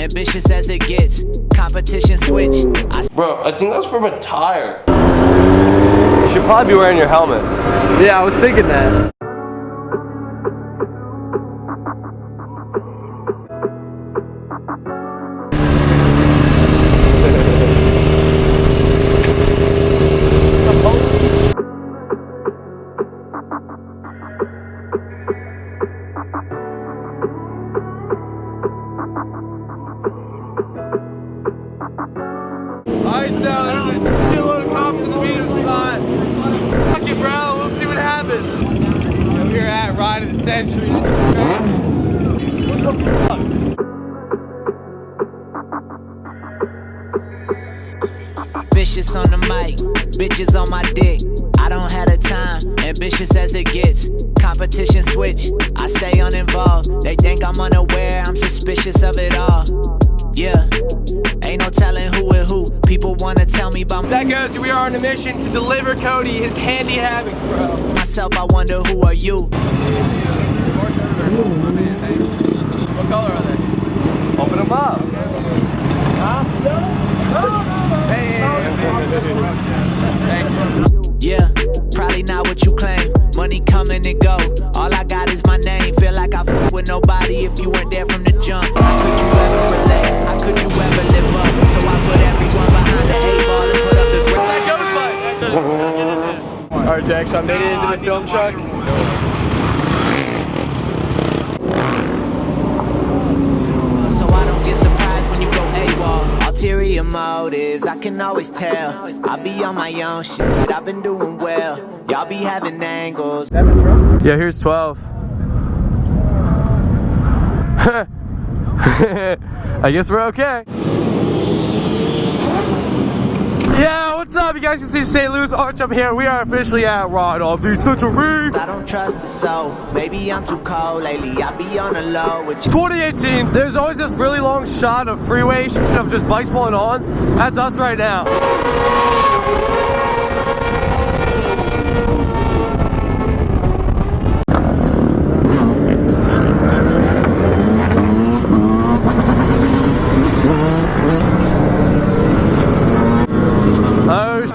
ambitious as it gets. Competition switch. Bro, I think that's from a tire. You should probably be wearing your helmet. Yeah, I was thinking that. Alright, so there's a shitload of cops in the meeting spot. Fuck it, bro. We'll see what happens. And we're at Ride of the Century. What the fuck? Vicious on the mic, bitches on my dick. I don't have the time, ambitious as it gets. Competition switch, I stay uninvolved. They think I'm unaware, I'm suspicious of it all. Yeah, ain't no telling who is who. People wanna tell me about ZackGoes, we are on a mission to deliver Cody his handy habits, bro. myself. I wonder who are you? What color are they? Open them up. Huh? Hey. Thank you. Yeah, probably not what you claim. Money coming and go. All I got is my name. Feel like I f with nobody if you weren't there from the jump. How could you ever relate? How could you ever live up? So I put everyone behind the 8 ball and put up the Alright, Jack, so I made it into the film truck. So I don't get surprised when you go AWOL. Ulterior motives, I can always tell. I be on my own shit, I've been doing well. Y'all be having angles. Yeah, here's 12. I guess we're okay. Yeah, what's up? You guys can see St. Louis Arch up here. We are officially at Ride of the Century. I don't trust a soul. Maybe I'm too cold lately. I be on the low with you. 2018, there's always this really long shot of freeway of just bikes pulling on. That's us right now.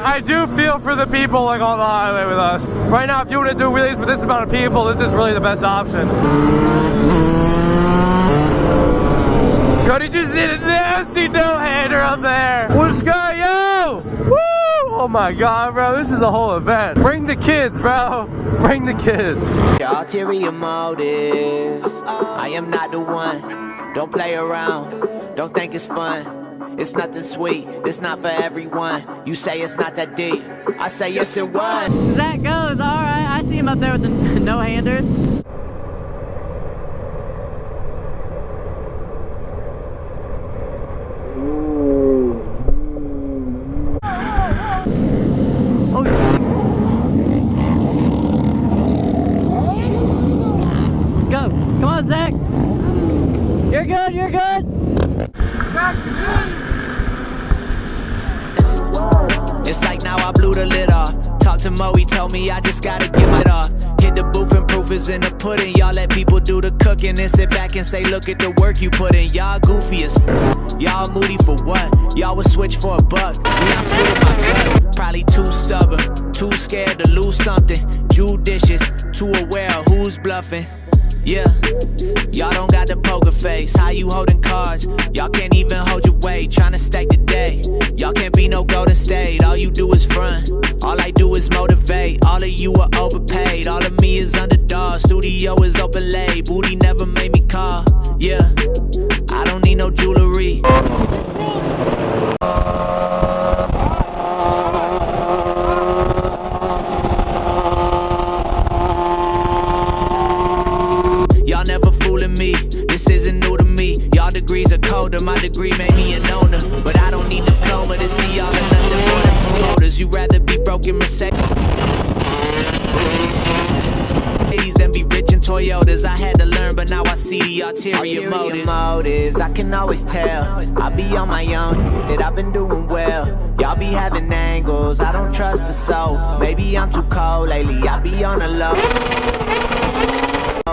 I do feel for the people like on the highway with us. Right now, if you want to do wheelies with this amount of people, this is really the best option. Cody just did a nasty no-hander up there. What's good, yo? Woo! Oh my God, bro, this is a whole event. Bring the kids, bro. Bring the kids. Ulterior motives. I am not the one. Don't play around. Don't think it's fun. It's nothing sweet, it's not for everyone. You say it's not that deep, I say yes it was. ZackGoes, alright, I see him up there with the no-handers. Oh. Go, come on Zach. You're good, you're good. It's like now I blew the lid off. Talked to Mo, he told me I just gotta get it off. Hit the booth and proof is in the pudding. Y'all let people do the cooking and sit back and say look at the work you put in. Y'all goofy as f. Y'all moody for what? Y'all would switch for a buck. Me, I'm true to my gut. Probably too stubborn, too scared to lose something. Judicious, too aware of who's bluffing. Yeah, y'all don't got the poker face. How you holding cards? Y'all can't even hold your weight. Trying to stack the day. Y'all can't be no Golden State. All you do is front. All I do is motivate. All of you are overpaid. All of me is underdog. Studio is open late. Booty never made me call. Yeah, I don't need no jewelry. Y'all never fooling me, this isn't new to me. Y'all degrees are colder, my degree made me an owner. But I don't need diploma to see y'all in nothing more than promoters. You rather be broken Mercedes than be rich in Toyotas. I had to learn, but now I see the ulterior motives. I can always tell, I be on my own, that I've been doing well. Y'all be having angles, I don't trust a soul. Maybe I'm too cold lately, I be on the low.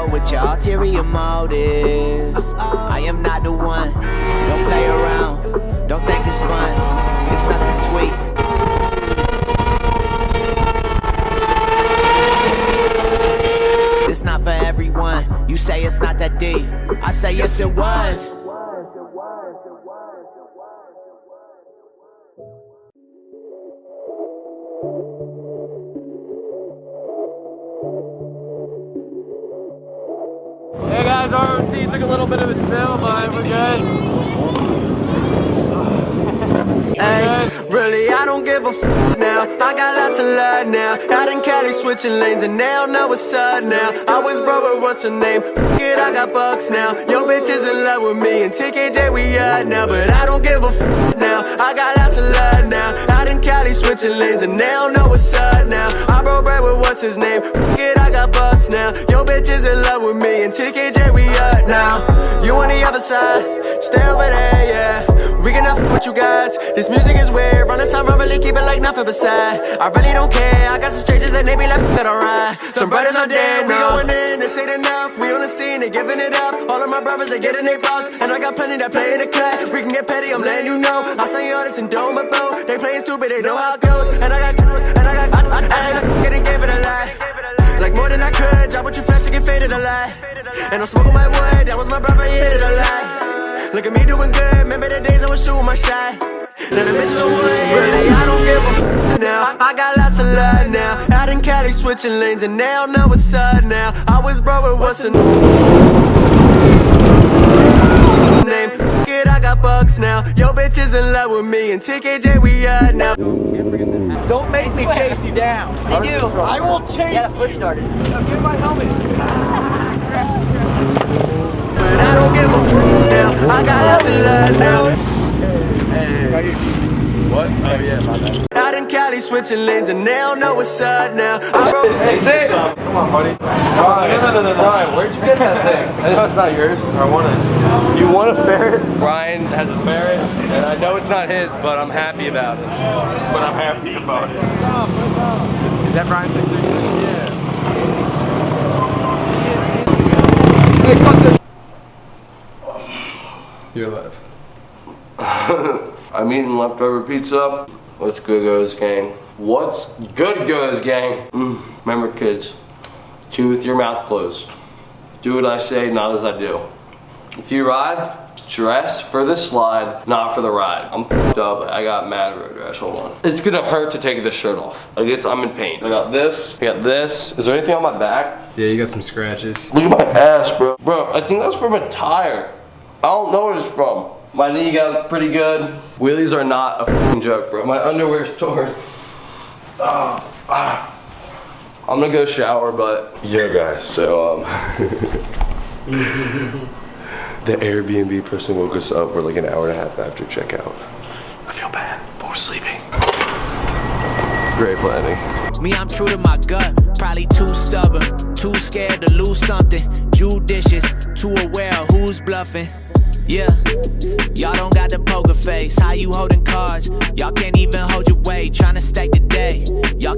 with your ulterior motives. I am not the one. Don't play around. Don't think it's fun. It's nothing sweet. It's not for everyone. You say it's not that deep. I say yes, it was. Hey guys, ROC took a little bit of a spill, but we're good. Hey, really, I don't give a f now. I got lots of love now. Out in Cali switching lanes and they don't know what's up now. I was broke, but what's her name? F it, I got bucks now. Yo, bitch is in love with me and TKJ we out now. But I don't give a f now. I got lots of love now. Out in Cali switching lanes and they don't know what's up now. I broke bread with what's his name? F it, I got bucks now. Yo, bitch is in love with me and TKJ we out now. You on the other side, stay over there, yeah. We can f with you guys. This music is weird. Run the summer, really keep it like nothing beside. I really don't care. I got some strangers that they be like, f it alright. Some brothers are dead. We going in, this ain't enough. We on the scene, they giving it up. All of my brothers, they getting their box. And I got plenty that play in the cut. We can get petty, I'm letting you know. I saw you artists in Dome, but bro, they playing stupid, they know how it goes. And I just and gave it a lie. Like more than I could. Drop what you flash to get faded a lie. And I'm smoking my wood. That was my brother, he hit it a lie. Look at me doing good, remember the days I was shooting my shot. Now the bitches on one, really, I don't give a f now. I got lots of love now. Out in Cali switching lanes and they don't know what's up now. I was broke, but what's her name? F it, I got bucks now. Yo, bitch is in love with me and TKJ we out now. Don't make me chase you down. They do. I will chase Yeah, push started. Give my helmet. But I don't give a f now. I got lots of love now. What? Oh yeah, my bad. Out in Cali switching lanes and they don't know what's up now. Hey, Zay! Come on, buddy. No. Ryan, where'd you get that thing? I know it's not yours. I want it. You want a ferret? Ryan has a ferret, and I know it's not his, but I'm happy about it. Is that Ryan 636? Yeah. Hey, cut this. You're live. I'm eating leftover pizza. What's good, goes, gang? What's good, goes, gang? Remember, kids, chew with your mouth closed. Do what I say, not as I do. If you ride, dress for the slide, not for the ride. I'm f***ed up. I got mad road rash. Hold on. It's gonna hurt to take this shirt off. Like I'm in pain. I got this. I got this. Is there anything on my back? Yeah, you got some scratches. Look at my ass, bro. Bro, I think that's from a tire. I don't know what it's from. My knee got pretty good. Wheelies are not a f***ing joke, bro. My underwear's torn. I'm gonna go shower, but yeah, guys. So the Airbnb person woke us up. We're like an hour and a half after checkout. I feel bad, but we're sleeping. Great planning. Me, I'm true to my gut. Probably too stubborn, too scared to lose something. Judicious, too aware of who's bluffing. Yeah, y'all don't got the poker face. How you holding cards? Y'all can't even hold your weight. Trying to stack the day. Y'all